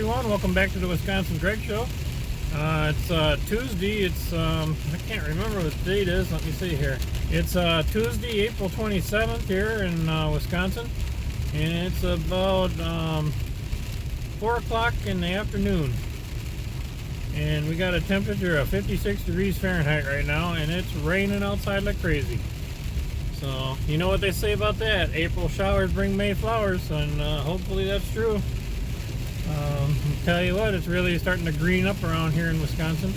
everyone. Welcome back to the Wisconsin Greg Show. It's Tuesday. I can't remember what the date is. Let me see here. It's Tuesday, April 27th here in Wisconsin, and it's about 4 o'clock in the afternoon. And we got a temperature of 56 degrees Fahrenheit right now, and it's raining outside like crazy. So, you know what they say about that. April showers bring May flowers, and hopefully that's true. I'll tell you what, it's really starting to green up around here in Wisconsin.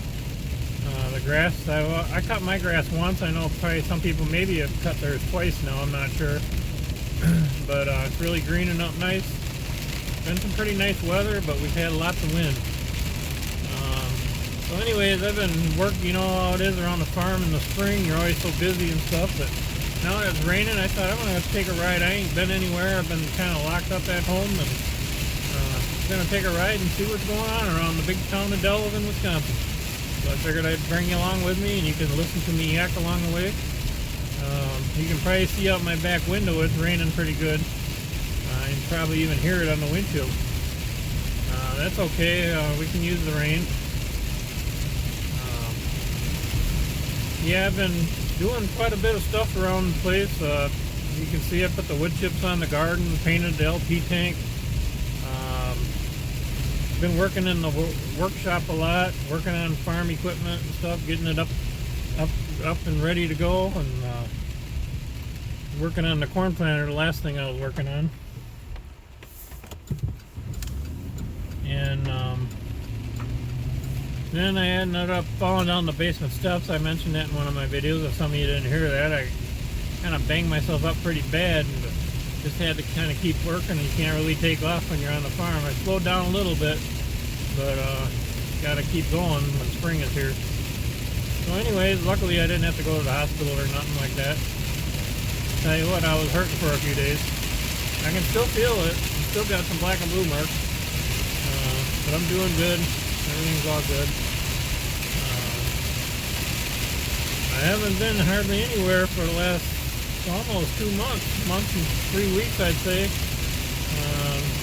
The grass, I cut my grass once. I know probably some people maybe have cut theirs twice now, I'm not sure. But it's really greening up nice. Been some pretty nice weather, but we've had lots of wind. So anyways, I've been working, you know how it is around the farm in the spring. You're always so busy and stuff, but now that it's raining, I thought I'm going to have to take a ride. I ain't been anywhere. I've been kind of locked up at home, and I'm going to take a ride and see what's going on around the big town of Delavan, Wisconsin. So I figured I'd bring you along with me, and you can listen to me yak along the way. You can probably see out my back window, it's raining pretty good. You can probably even hear it on the windshield. That's okay. We can use the rain. Yeah, I've been doing quite a bit of stuff around the place. You can see I put the wood chips on the garden, painted the LP tank. Been working in the workshop a lot, working on farm equipment and stuff, getting it up and ready to go, and working on the corn planter, the last thing I was working on. And then I ended up falling down the basement steps. I mentioned that in one of my videos. If some of you didn't hear that, I kind of banged myself up pretty bad, and just had to kind of keep working. You can't really take off when you're on the farm. I slowed down a little bit, but got to keep going when spring is here. So anyways, luckily I didn't have to go to the hospital or nothing like that. Tell you what, I was hurting for a few days. I can still feel it. Still got some black and blue marks, but I'm doing good. Everything's all good. I haven't been hardly anywhere for the last almost 2 months, month and 3 weeks, I'd say.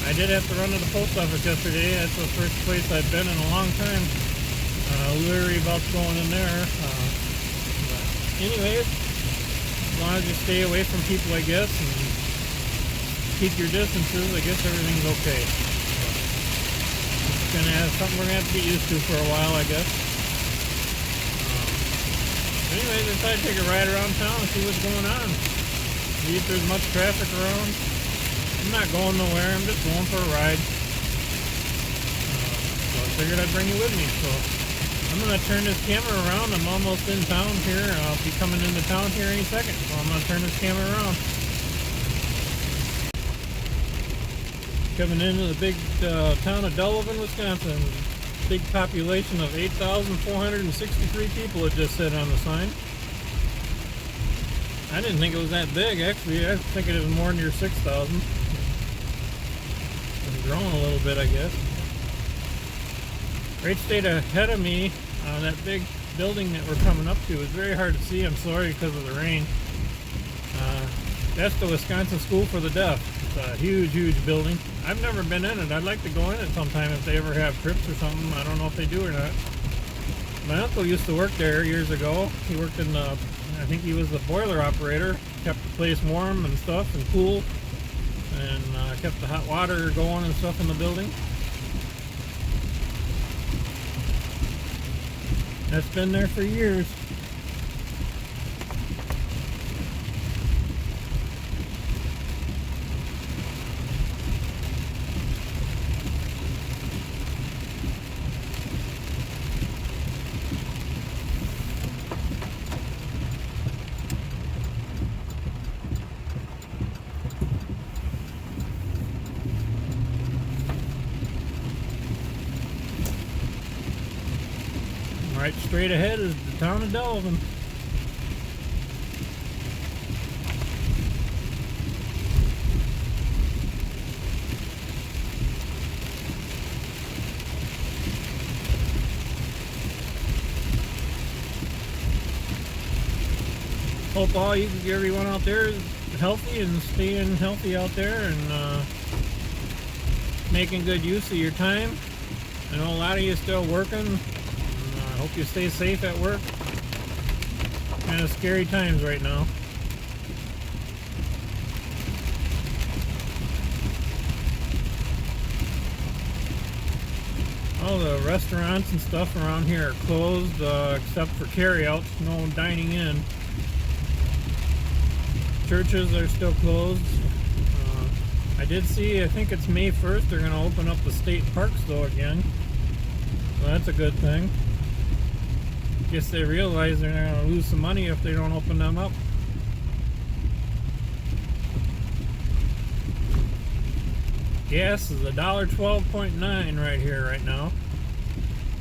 I did have to run to the post office yesterday. That's the first place I've been in a long time. Leery about going in there. But anyways, as long as you stay away from people, I guess, and keep your distances, I guess everything's okay. It's gonna have something we're gonna have to get used to for a while, I guess. Anyways, I decided to take a ride around town and see what's going on. See if there's much traffic around. I'm not going nowhere, I'm just going for a ride. So I figured I'd bring you with me. So I'm going to turn this camera around. I'm almost in town here. I'll be coming into town here any second. So I'm going to turn this camera around. Coming into the big town of Delavan, Wisconsin. Big population of 8,463 people, it just said on the sign. I didn't think it was that big, actually. I was thinking it was more near 6,000. It's grown a little bit, I guess. Right straight ahead of me, that big building that we're coming up to is very hard to see. I'm sorry because of the rain. That's the Wisconsin School for the Deaf. It's a huge, huge building. I've never been in it. I'd like to go in it sometime if they ever have trips or something. I don't know if they do or not. My uncle used to work there years ago. He worked in the, I think he was the boiler operator. Kept the place warm and stuff and cool. And kept the hot water going and stuff in the building. That's been there for years. Right straight ahead is the town of Delavan. Hope everyone out there is healthy and staying healthy out there, and making good use of your time. I know a lot of you still working. I hope you stay safe at work. Kind of scary times right now. All the restaurants and stuff around here are closed, except for carryouts, no dining in. Churches are still closed. I did see, I think it's May 1st, they're going to open up the state parks though again. So that's a good thing. Guess they realize they're going to lose some money if they don't open them up. Gas is $1.12.9 right here right now.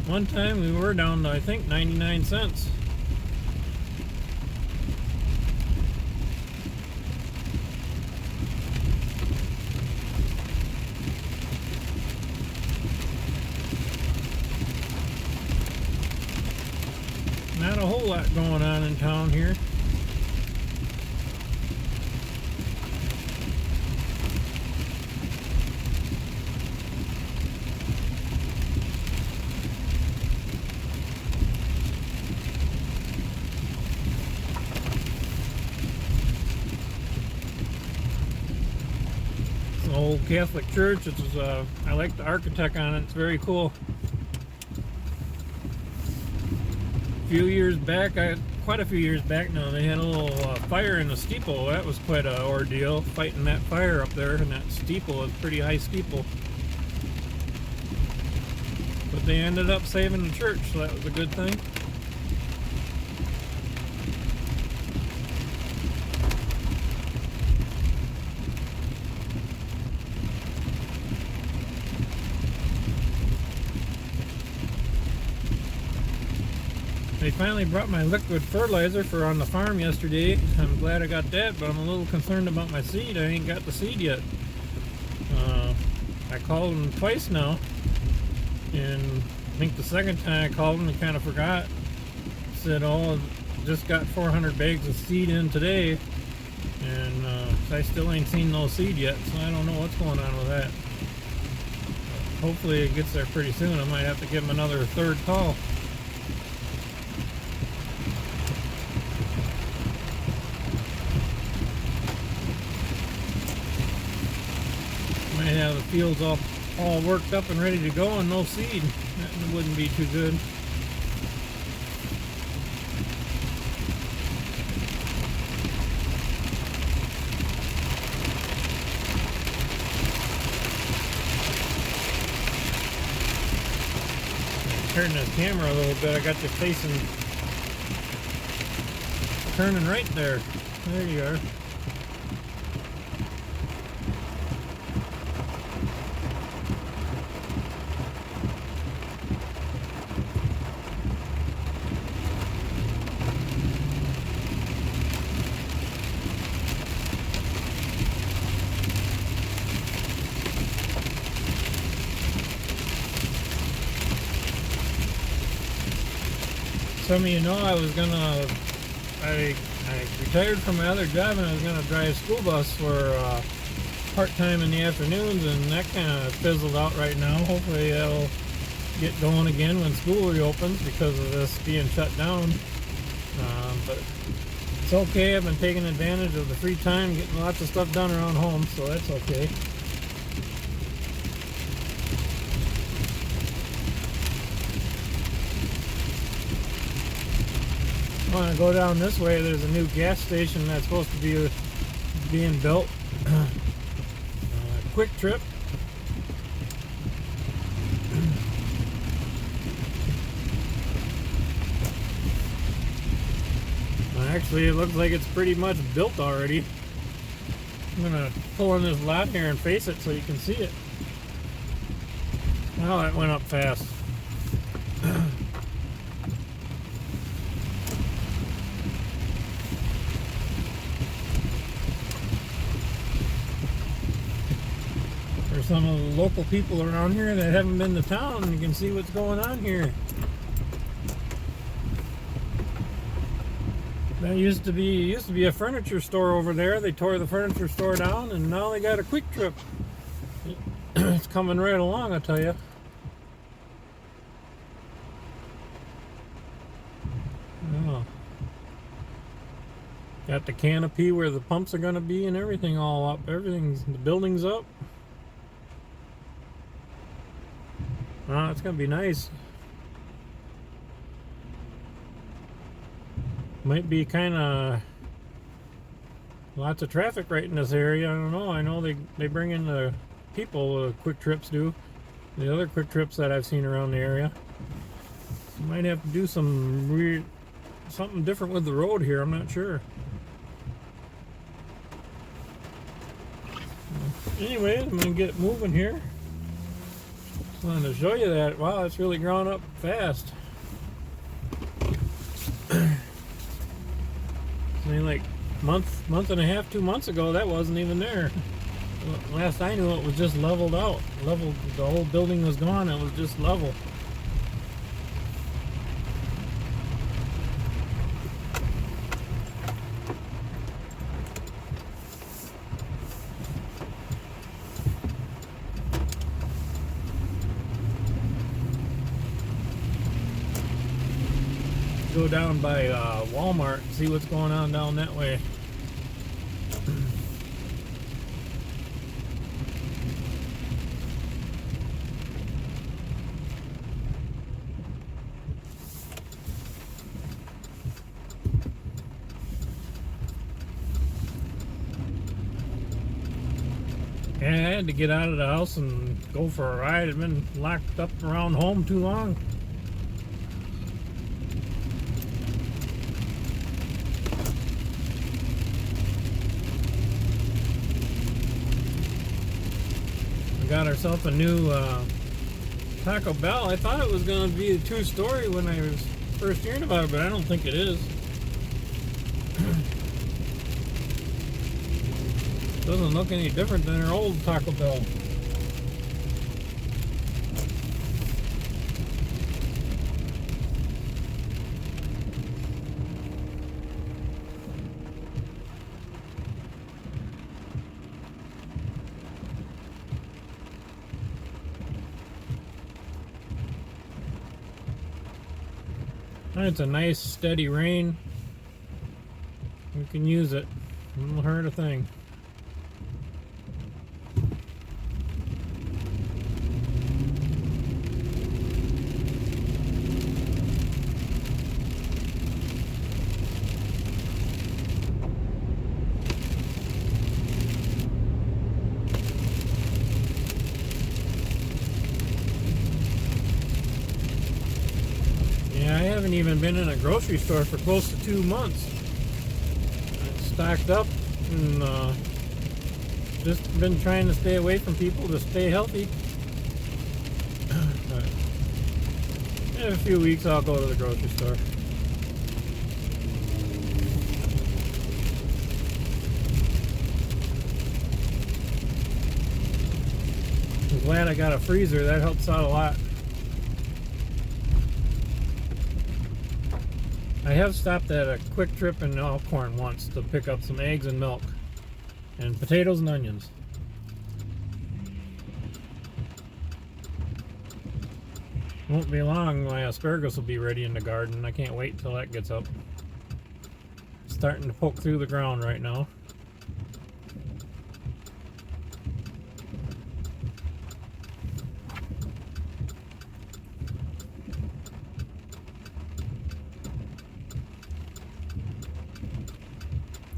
One time we were down to, I think, 99 cents. Not a whole lot going on in town here. It's an old Catholic church. It's I like the architect on it. It's very cool. Few years back, quite a few years back now, they had a little fire in the steeple. That was quite an ordeal, fighting that fire up there, and that steeple was a pretty high steeple. But they ended up saving the church, so that was a good thing. They finally brought my liquid fertilizer for on the farm yesterday. I'm glad I got that, but I'm a little concerned about my seed. I ain't got the seed yet. I called them twice now, and I think the second time I called them, they kind of forgot. Said, oh, just got 400 bags of seed in today, and I still ain't seen no seed yet, so I don't know what's going on with that. Hopefully it gets there pretty soon. I might have to give them another third call. Might have the fields all worked up and ready to go and no seed. That wouldn't be too good. Turn the camera a little bit. I got you facing, turning right there. There you are. Some of you know I retired from my other job and I was going to drive school bus for part-time in the afternoons, and that kind of fizzled out right now. Hopefully that'll get going again when school reopens because of this being shut down. But it's okay. I've been taking advantage of the free time, getting lots of stuff done around home, so that's okay. I want to go down this way. There's a new gas station that's supposed to be being built. Quick Trip. Actually, it looks like it's pretty much built already. I'm gonna pull in this lot here and face it so you can see it. Well, that went up fast. For some of the local people around here that haven't been to town, you can see what's going on here. That used to be a furniture store over there. They tore the furniture store down, and now they got a Quick Trip. It's coming right along, I tell you. Oh. Got the canopy where the pumps are going to be and everything all up. Everything's, the building's up. Oh, it's going to be nice. Might be kind of lots of traffic right in this area. I don't know. I know they bring in the people, quick trips do. The other quick trips that I've seen around the area. Might have to do some something different with the road here. I'm not sure. Anyway, I'm gonna get moving here. Just wanted to show you that. Wow, it's really grown up fast. Only like month and a half, 2 months ago, that wasn't even there. Last I knew, it was just leveled out. Leveled, the whole building was gone. It was just level. Go down by Walmart and see what's going on down that way. Yeah, I had to get out of the house and go for a ride. I've been locked up around home too long. Got ourselves a new Taco Bell. I thought it was going to be a true story when I was first hearing about it, but I don't think it is. Doesn't look any different than our old Taco Bell. It's a nice steady rain. We can use it. It won't hurt a thing. I haven't even been in a grocery store for close to 2 months. It's stocked up and just been trying to stay away from people to stay healthy. But in a few weeks I'll go to the grocery store. I'm glad I got a freezer. That helps out a lot. I have stopped at a quick trip in Alcorn once to pick up some eggs and milk and potatoes and onions. Won't be long, my asparagus will be ready in the garden. I can't wait till that gets up. It's starting to poke through the ground right now.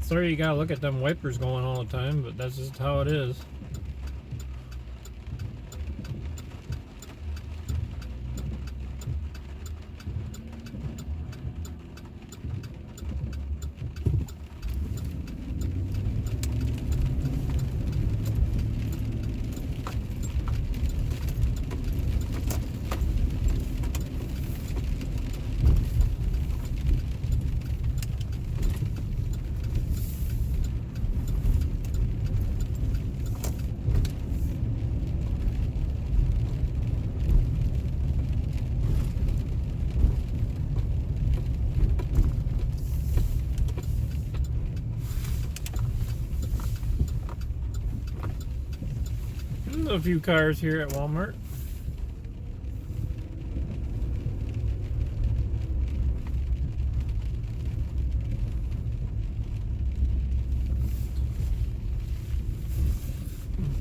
Sorry you gotta look at them wipers going all the time, but that's just how it is. a few cars here at Walmart.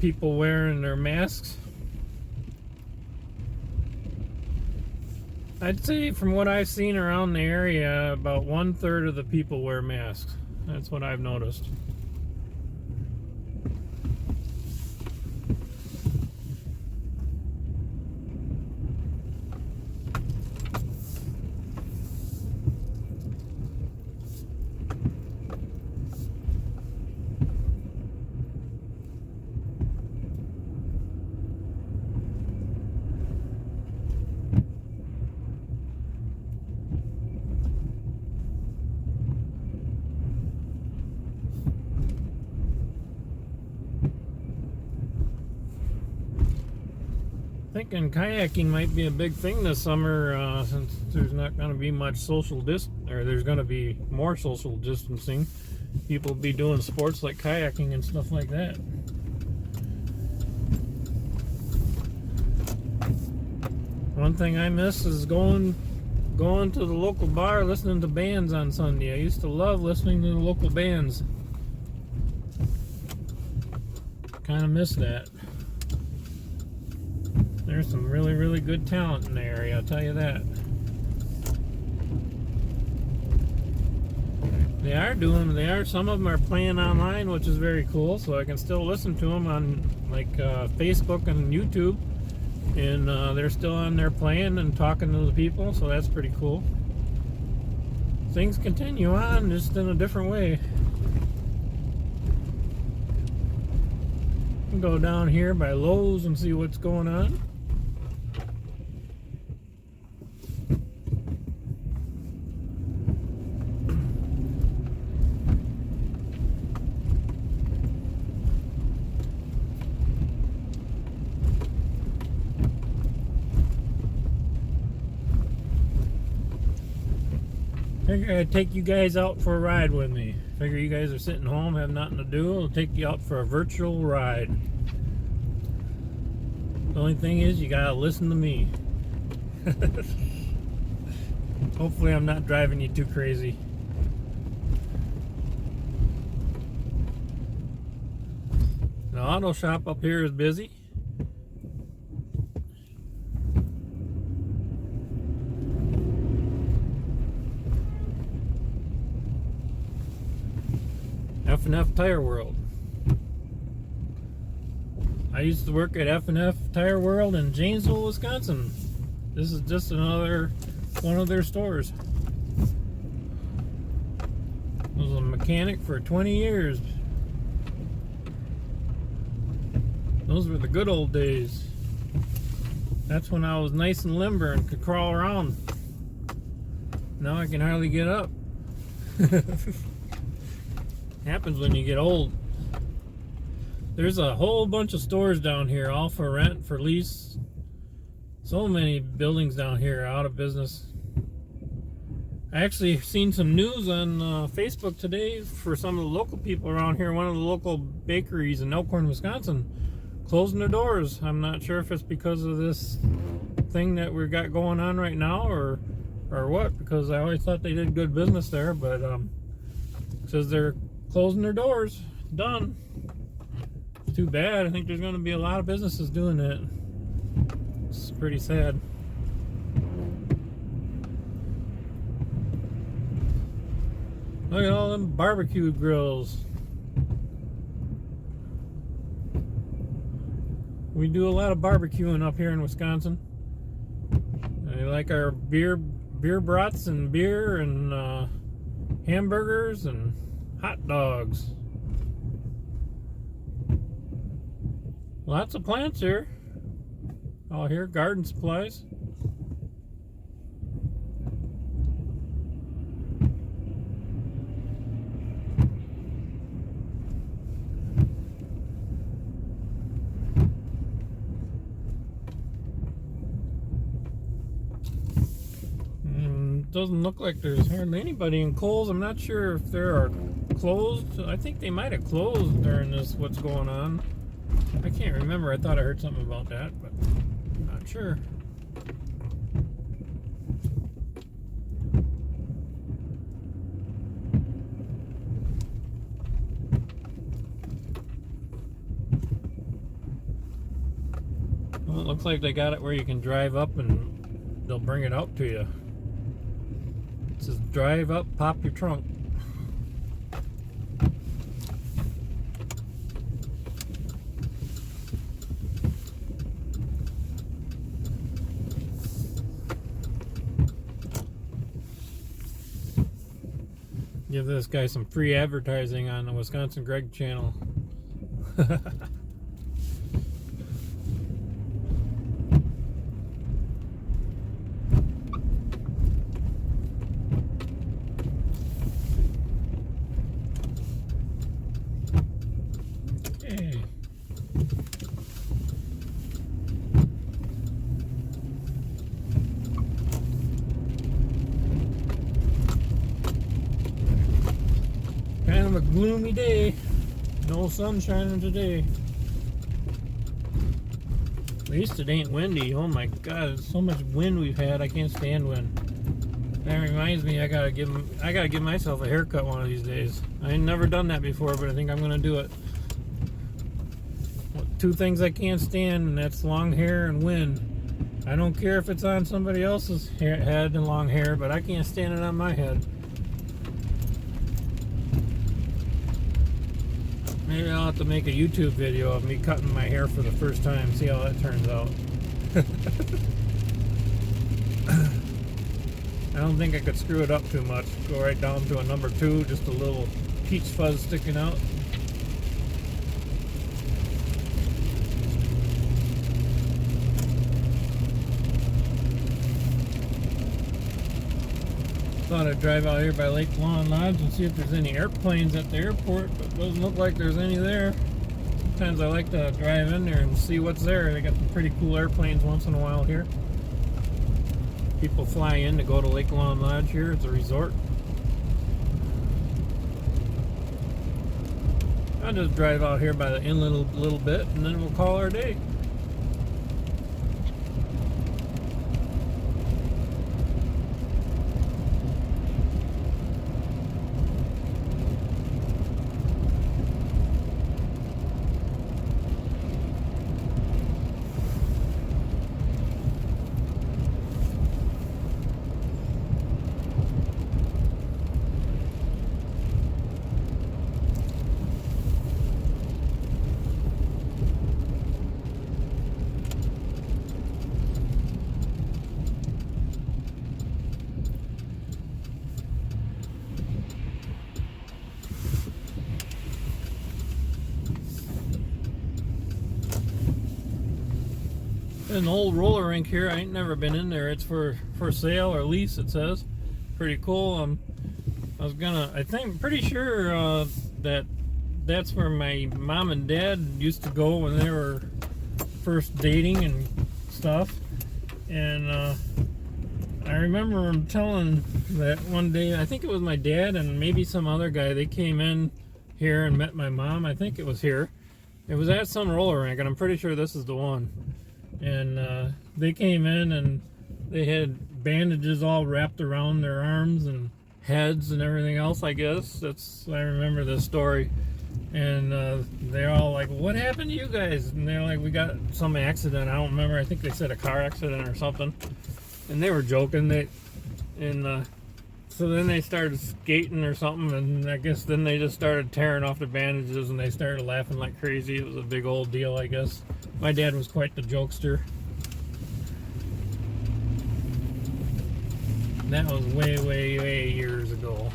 People wearing their masks. I'd say from what I've seen around the area, about 1/3 of the people wear masks. That's what I've noticed. Thinking kayaking might be a big thing this summer, since there's not going to be much there's going to be more social distancing. People will be doing sports like kayaking and stuff like that. One thing I miss is going to the local bar, listening to bands on Sunday. I used to love listening to the local bands. Kind of miss that. There's some really, really good talent in the area, I'll tell you that. Some of them are playing online, which is very cool, so I can still listen to them on like Facebook and YouTube. And they're still on there playing and talking to the people, so that's pretty cool. Things continue on, just in a different way. Go down here by Lowe's and see what's going on. Figure I'd take you guys out for a ride with me. Figure you guys are sitting home, have nothing to do. I'll take you out for a virtual ride. The only thing is, you gotta listen to me. Hopefully I'm not driving you too crazy. The auto shop up here is busy. F&F Tire World. I used to work at F&F Tire World in Janesville, Wisconsin. This is just another one of their stores. I was a mechanic for 20 years. Those were the good old days. That's when I was nice and limber and could crawl around. Now I can hardly get up. Happens when you get old. There's a whole bunch of stores down here, all for rent, for lease. So many buildings down here out of business. I actually seen some news on Facebook today for some of the local people around here. One of the local bakeries in Elkhorn, Wisconsin, closing their doors. I'm not sure if it's because of this thing that we've got going on right now, or what, because I always thought they did good business there, but says they're closing their doors. Done. It's too bad. I think there's going to be a lot of businesses doing that. It's pretty sad. Look at all them barbecue grills. We do a lot of barbecuing up here in Wisconsin. I like our beer brats and beer and hamburgers and hot dogs. Lots of plants here. All here, garden supplies. Doesn't look like there's hardly anybody in Kohl's. I'm not sure if they are closed. I think they might have closed during this, what's going on. I can't remember. I thought I heard something about that, but I'm not sure. Well, it looks like they got it where you can drive up and they'll bring it out to you. It says drive up, pop your trunk. Give this guy some free advertising on the Wisconsin Greg channel. Hey. Kind of a gloomy day. No sun shining today. At least it ain't windy. Oh my god, so much wind we've had. I can't stand wind. That reminds me, I gotta give myself a haircut one of these days. I ain't never done that before, but I think I'm gonna do it. Two things I can't stand, and that's long hair and wind. I don't care if it's on somebody else's head and long hair, but I can't stand it on my head. Maybe I'll have to make a YouTube video of me cutting my hair for the first time, see how that turns out. I don't think I could screw it up too much. Go right down to a number 2, just a little peach fuzz sticking out. Thought I'd drive out here by Lake Lawn Lodge and see if there's any airplanes at the airport, but it doesn't look like there's any there. Sometimes I like to drive in there and see what's there. They got some pretty cool airplanes once in a while here. People fly in to go to Lake Lawn Lodge here. It's a resort. I'll just drive out here by the inlet a little bit and then we'll call our day. An old roller rink here. I ain't never been in there. It's for sale or lease, it says. Pretty cool. I think, pretty sure that's where my mom and dad used to go when they were first dating and stuff. And I remember them telling that one day, I think it was my dad and maybe some other guy, they came in here and met my mom. I think it was here. It was at some roller rink, and I'm pretty sure this is the one. And they came in and they had bandages all wrapped around their arms and heads and everything else, I guess. I remember this story. And they're all like, what happened to you guys? And they're like, we got some accident. I don't remember. I think they said a car accident or something. And they were joking. So then they started skating or something, and I guess then they just started tearing off the bandages and they started laughing like crazy. It was a big old deal, I guess. My dad was quite the jokester. That was way, way, way years ago.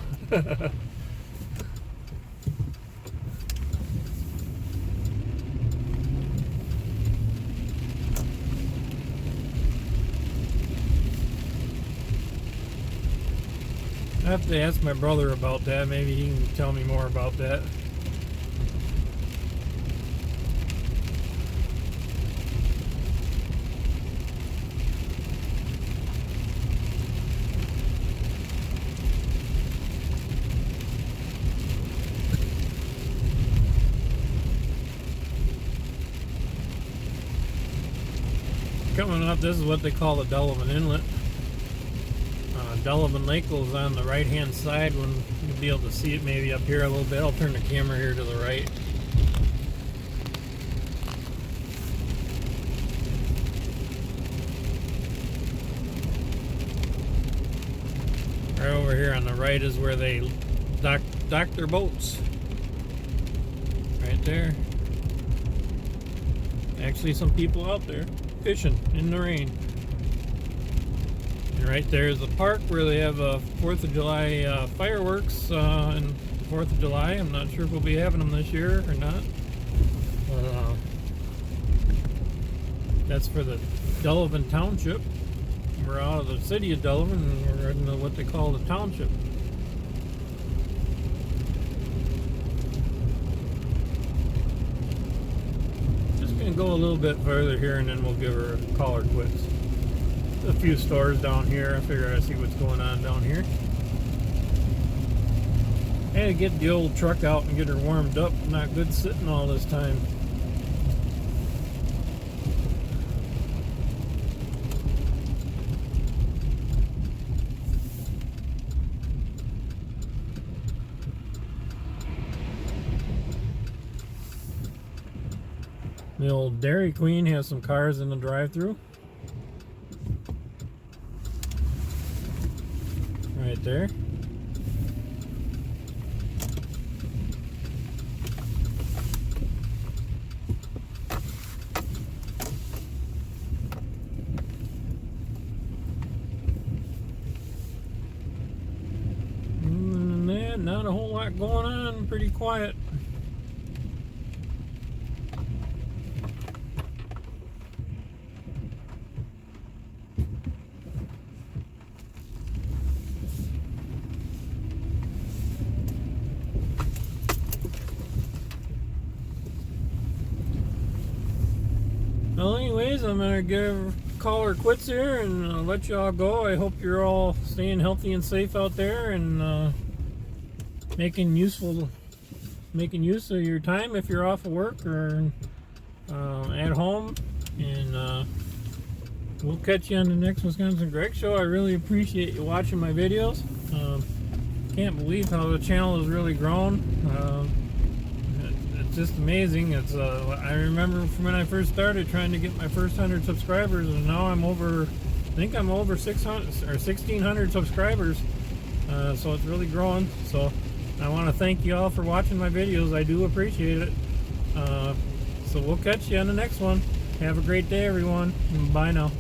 I have to ask my brother about that. Maybe he can tell me more about that. Yep, this is what they call the Delavan Inlet. Delavan Lake goes on the right hand side. When you'll be able to see it maybe up here a little bit. I'll turn the camera here to the right. Right over here on the right is where they dock their boats. Right there. Actually, some people out there fishing in the rain. And right there is a park where they have 4th of July fireworks and 4th of July. I'm not sure if we'll be having them this year or not. That's for the Delavan Township. We're out of the city of Delavan and we're in what they call the township. Just gonna go a little bit further here and then we'll give her a call her quits. A few stores down here. I figure I see what's going on down here. I had to get the old truck out and get her warmed up. Not good sitting all this time. The old Dairy Queen has some cars in the drive-thru. Right there. And then not a whole lot going on, pretty quiet. Well, anyways, I'm gonna call her quits here and let y'all go. I hope you're all staying healthy and safe out there and making use of your time if you're off of work or at home. And we'll catch you on the next Wisconsin Greg Show. I really appreciate you watching my videos. Can't believe how the channel has really grown. It's just amazing. It's I remember from when I first started trying to get my first 100 subscribers, and now I'm over, I think I'm over 600 or 1,600 subscribers. So it's really growing. So I want to thank you all for watching my videos. I do appreciate it. So we'll catch you on the next one. Have a great day, everyone. Bye now.